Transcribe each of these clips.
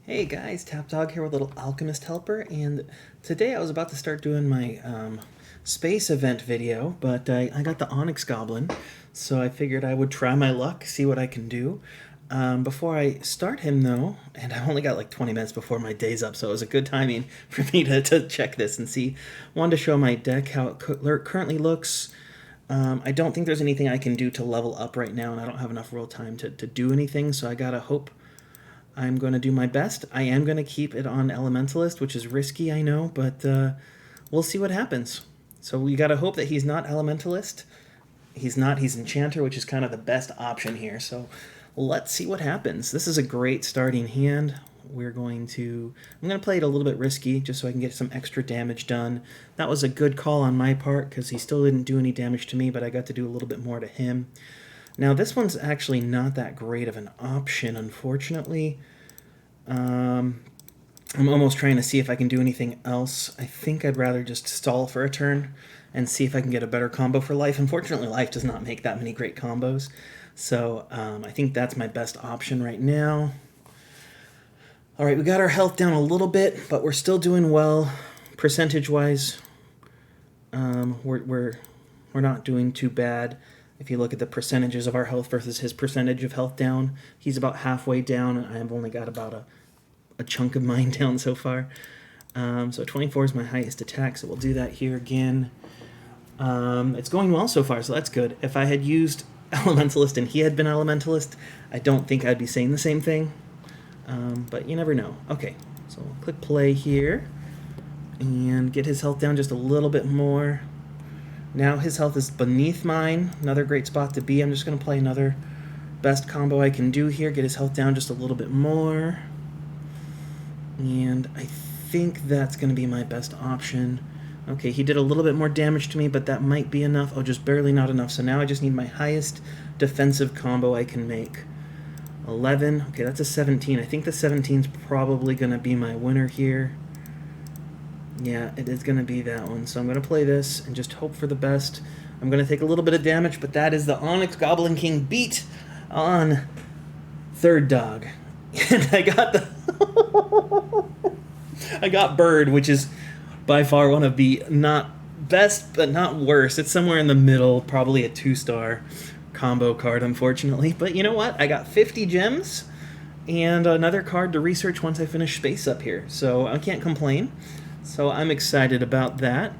Hey guys, Tap Dog here with a little Alchemist Helper, and today I was about to start doing my space event video, but I got the Onyx Goblin, so I figured I would try my luck, see what I can do. Before I start him though, and I only got like 20 minutes before my day's up, so it was a good timing for me to check this and see. Wanted to show my deck, how it currently looks. I don't think there's anything I can do to level up right now, and I don't have enough real time to do anything, so I gotta hope. I'm going to do my best. I am going to keep it on Elementalist, which is risky, I know, but we'll see what happens. So we got to hope that he's not Elementalist. He's not. He's Enchanter, which is kind of the best option here. So let's see what happens. This is a great starting hand. I'm going to play it a little bit risky just so I can get some extra damage done. That was a good call on my part because he still didn't do any damage to me, but I got to do a little bit more to him. Now, this one's actually not that great of an option, unfortunately. I'm almost trying to see if I can do anything else. I think I'd rather just stall for a turn and see if I can get a better combo for life. Unfortunately, life does not make that many great combos, so I think that's my best option right now. All right, we got our health down a little bit, but we're still doing well percentage-wise. We're not doing too bad. If you look at the percentages of our health versus his percentage of health down, he's about halfway down, and I've only got about a chunk of mine down so far. So 24 is my highest attack, so we'll do that here again. It's going well so far, so that's good. If I had used Elementalist and he had been Elementalist, I don't think I'd be saying the same thing. But you never know. Okay, so we'll click play here and get his health down just a little bit more. Now his health is beneath mine. Another great spot to be. I'm just going to play another best combo I can do here. Get his health down just a little bit more. And I think that's going to be my best option. Okay, he did a little bit more damage to me, but that might be enough. Oh, just barely not enough. So now I just need my highest defensive combo I can make. 11. Okay, that's a 17. I think the 17 is probably going to be my winner here. Yeah, it is going to be that one. So I'm going to play this and just hope for the best. I'm going to take a little bit of damage, but that is the Onyx Goblin King beat on third dog. And I got I got Bird, which is by far one of the not best, but not worst. It's somewhere in the middle, probably a 2-star combo card, unfortunately. But you know what? I got 50 gems and another card to research once I finish space up here. So I can't complain. So I'm excited about that.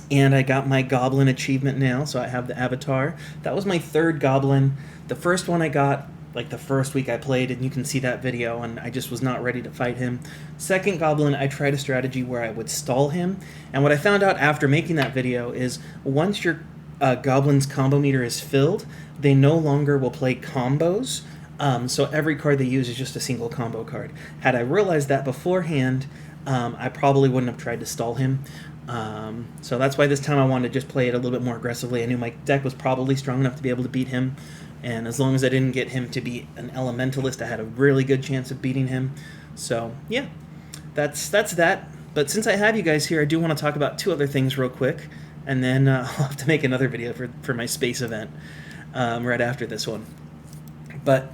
And I got my Goblin achievement now, so I have the avatar. That was my third Goblin. The first one I got like the first week I played, and you can see that video, and I just was not ready to fight him. Second Goblin, I tried a strategy where I would stall him, and what I found out after making that video is once your Goblin's combo meter is filled, they no longer will play combos. So every card they use is just a single combo card. Had I realized that beforehand, I probably wouldn't have tried to stall him. So that's why this time I wanted to just play it a little bit more aggressively. I knew my deck was probably strong enough to be able to beat him, and as long as I didn't get him to be an Elementalist, I had a really good chance of beating him. So yeah, that's that. But since I have you guys here, I do want to talk about two other things real quick, and then I'll have to make another video for my space event right after this one. But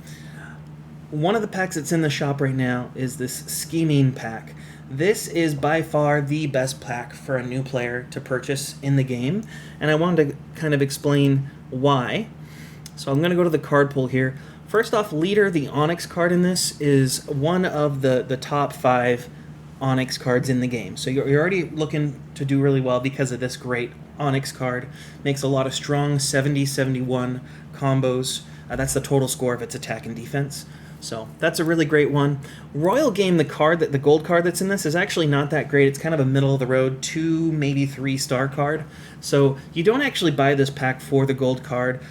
one of the packs that's in the shop right now is this Scheming pack. This is by far the best pack for a new player to purchase in the game, and I wanted to kind of explain why. So I'm going to go to the card pool here. First off, Leader, the Onyx card in this, is one of the top 5 Onyx cards in the game. So you're already looking to do really well because of this great Onyx card. Makes a lot of strong 70-71 combos. That's the total score of its attack and defense. So that's a really great one. Royal Game, the gold card that's in this, is actually not that great. It's kind of a middle-of-the-road 2, maybe 3-star card. So you don't actually buy this pack for the gold card.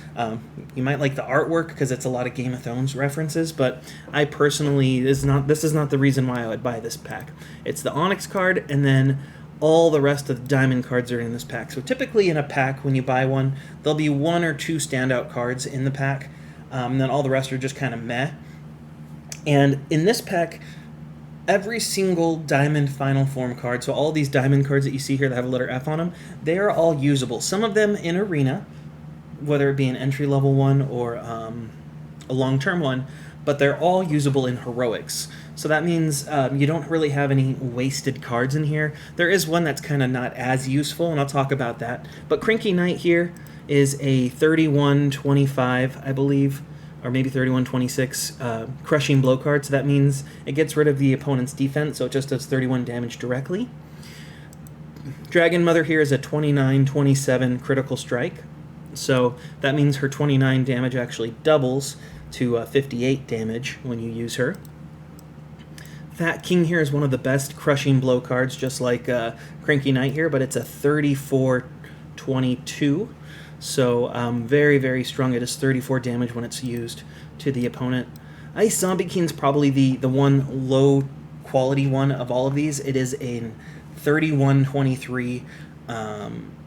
You might like the artwork because it's a lot of Game of Thrones references, but I personally, this is not the reason why I would buy this pack. It's the Onyx card, and then all the rest of the diamond cards are in this pack. So typically in a pack, when you buy one, there'll be 1 or 2 standout cards in the pack, and then all the rest are just kind of meh. And in this pack, every single Diamond Final Form card, so all these Diamond cards that you see here that have a letter F on them, they are all usable. Some of them in Arena, whether it be an entry-level one or a long-term one, but they're all usable in heroics. So that means you don't really have any wasted cards in here. There is one that's kind of not as useful, and I'll talk about that. But Cranky Knight here is a 31-25, I believe, or maybe 31-26 crushing blow card. So that means it gets rid of the opponent's defense, so it just does 31 damage directly. Dragon Mother here is a 29-27 critical strike. So that means her 29 damage actually doubles to 58 damage when you use her. Fat King here is one of the best crushing blow cards, just like Cranky Knight here, but it's a 34-22. So very, very strong. It is 34 damage when it's used to the opponent. Ice Zombie King's probably the one low quality one of all of these. It is a 31-23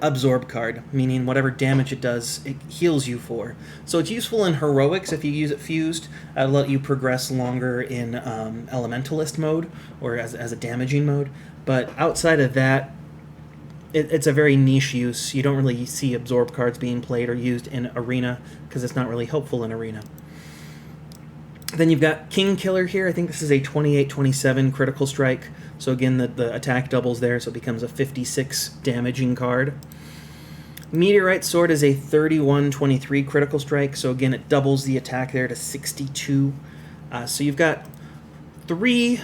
absorb card, meaning whatever damage it does, it heals you for. So it's useful in heroics if you use it fused. It'll let you progress longer in elementalist mode or as a damaging mode. But outside of that, it's a very niche use. You don't really see absorb cards being played or used in arena because it's not really helpful in arena. Then you've got King Killer here. I think this is a 28-27 critical strike. So again, the attack doubles there, so it becomes a 56 damaging card. Meteorite Sword is a 31-23 critical strike. So again, it doubles the attack there to 62. So you've got 3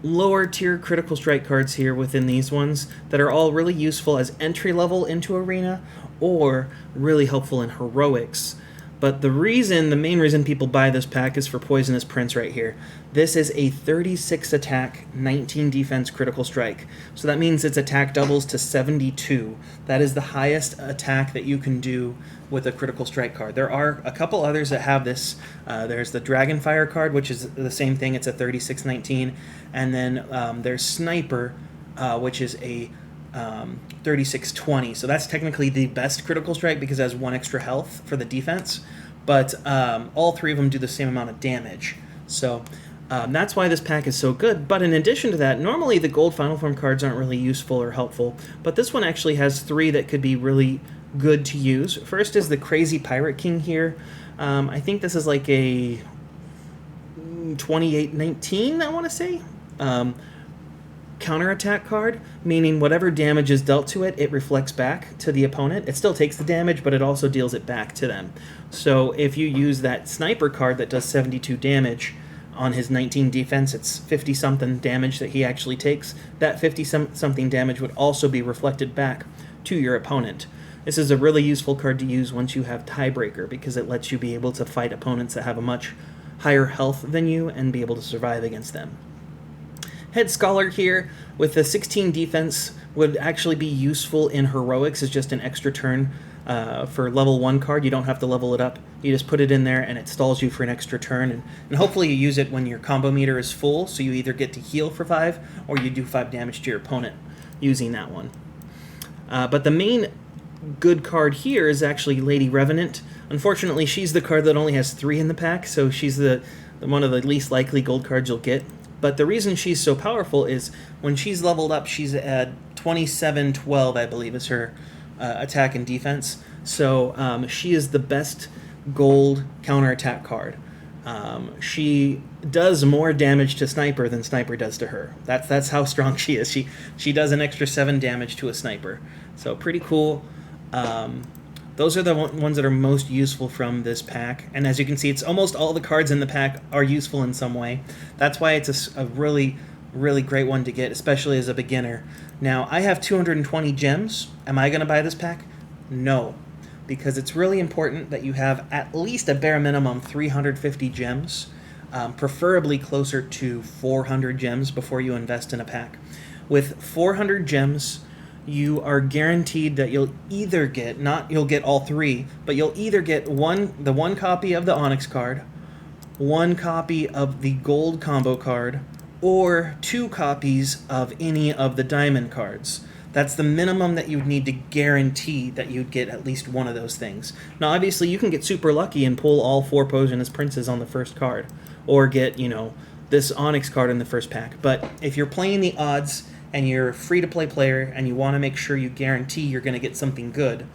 lower tier critical strike cards here within these ones that are all really useful as entry level into arena or really helpful in heroics. But the main reason people buy this pack is for Poisonous Prince right here. This is a 36 attack, 19 defense critical strike. So that means its attack doubles to 72. That is the highest attack that you can do with a critical strike card. There are a couple others that have this. There's the Dragonfire card, which is the same thing. It's a 36-19. And then there's Sniper, which is a 36-20. So that's technically the best critical strike because it has 1 extra health for the defense. But all 3 of them do the same amount of damage. So that's why this pack is so good. But in addition to that, normally the gold Final Form cards aren't really useful or helpful. But this one actually has 3 that could be really good to use. First is the Crazy Pirate King here. I think this is like a 28-19, I want to say. Counterattack card, meaning whatever damage is dealt to it, it reflects back to the opponent. It still takes the damage, but it also deals it back to them. So if you use that Sniper card that does 72 damage on his 19 defense, it's 50-something damage that he actually takes. That 50-something damage would also be reflected back to your opponent. This is a really useful card to use once you have Tiebreaker because it lets you be able to fight opponents that have a much higher health than you and be able to survive against them. Head Scholar here with the 16 defense would actually be useful in heroics as just an extra turn for level 1 card. You don't have to level it up. You just put it in there and it stalls you for an extra turn. And hopefully you use it when your combo meter is full, so you either get to heal for 5 or you do 5 damage to your opponent using that one. But the main good card here is actually Lady Revenant. Unfortunately, she's the card that only has 3 in the pack, so she's the one of the least likely gold cards you'll get. But the reason she's so powerful is when she's leveled up, she's at 27-12, I believe, is her attack and defense. So she is the best gold counterattack card. She does more damage to Sniper than Sniper does to her. That's how strong she is. She does an extra 7 damage to a Sniper. So pretty cool. Those are the ones that are most useful from this pack. And as you can see, it's almost all the cards in the pack are useful in some way. That's why it's a really, really great one to get, especially as a beginner. Now, I have 220 gems. Am I going to buy this pack? No. Because it's really important that you have at least a bare minimum 350 gems, preferably closer to 400 gems before you invest in a pack. With 400 gems, you are guaranteed that you'll either get, not you'll get all 3, but you'll either get the one copy of the Onyx card, 1 copy of the gold combo card, or 2 copies of any of the diamond cards. That's the minimum that you'd need to guarantee that you'd get at least one of those things. Now, obviously, you can get super lucky and pull all 4 Poisonous Princes on the first card, or get, this Onyx card in the first pack. But if you're playing the odds and you're a free-to-play player and you want to make sure you guarantee you're going to get something good,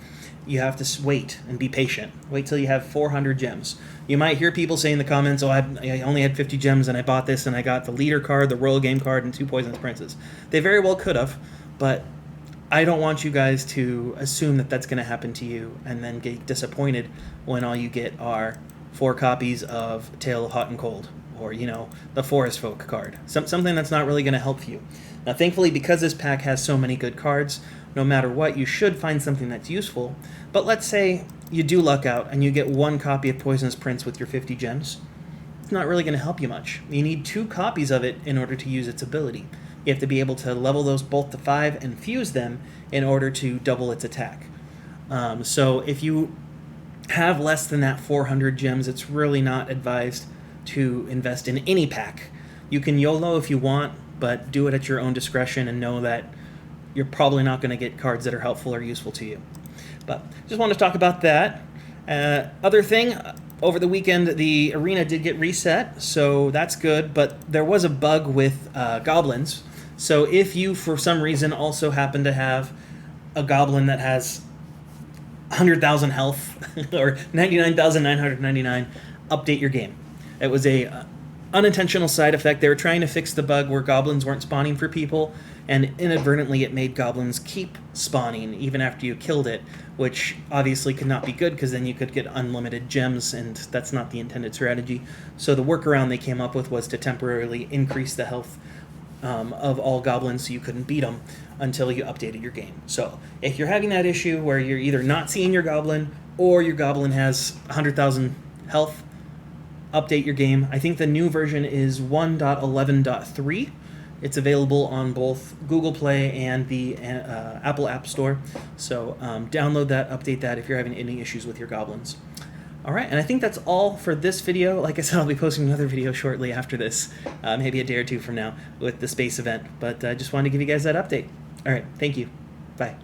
you have to wait and be patient. Wait till you have 400 gems. You might hear people say in the comments, oh, I only had 50 gems and I bought this and I got the leader card, the royal game card, and 2 poisonous princes. They very well could have, but I don't want you guys to assume that that's going to happen to you and then get disappointed when all you get are 4 copies of Tale of Hot and Cold, or, you know, the Forest Folk card. Something that's not really going to help you. Now, thankfully, because this pack has so many good cards, no matter what, you should find something that's useful. But let's say you do luck out and you get 1 copy of Poisonous Prince with your 50 gems. It's not really going to help you much. You need 2 copies of it in order to use its ability. You have to be able to level those both to 5 and fuse them in order to double its attack. So if you have less than that 400 gems, it's really not advised to invest in any pack. You can YOLO if you want, but do it at your own discretion and know that you're probably not going to get cards that are helpful or useful to you. But just wanted to talk about that. Other thing, over the weekend, the arena did get reset, so that's good, but there was a bug with goblins. So if you, for some reason, also happen to have a goblin that has 100,000 health or 99,999, update your game. It was a unintentional side effect. They were trying to fix the bug where goblins weren't spawning for people, and inadvertently it made goblins keep spawning even after you killed it, which obviously could not be good because then you could get unlimited gems, and that's not the intended strategy. So the workaround they came up with was to temporarily increase the health of all goblins so you couldn't beat them until you updated your game. So if you're having that issue where you're either not seeing your goblin or your goblin has 100,000 health, update your game. I think the new version is 1.11.3. It's available on both Google Play and the Apple App Store. So download that, update that if you're having any issues with your goblins. All right, and I think that's all for this video. Like I said, I'll be posting another video shortly after this, maybe a day or 2 from now, with the space event. But I just wanted to give you guys that update. All right, thank you. Bye.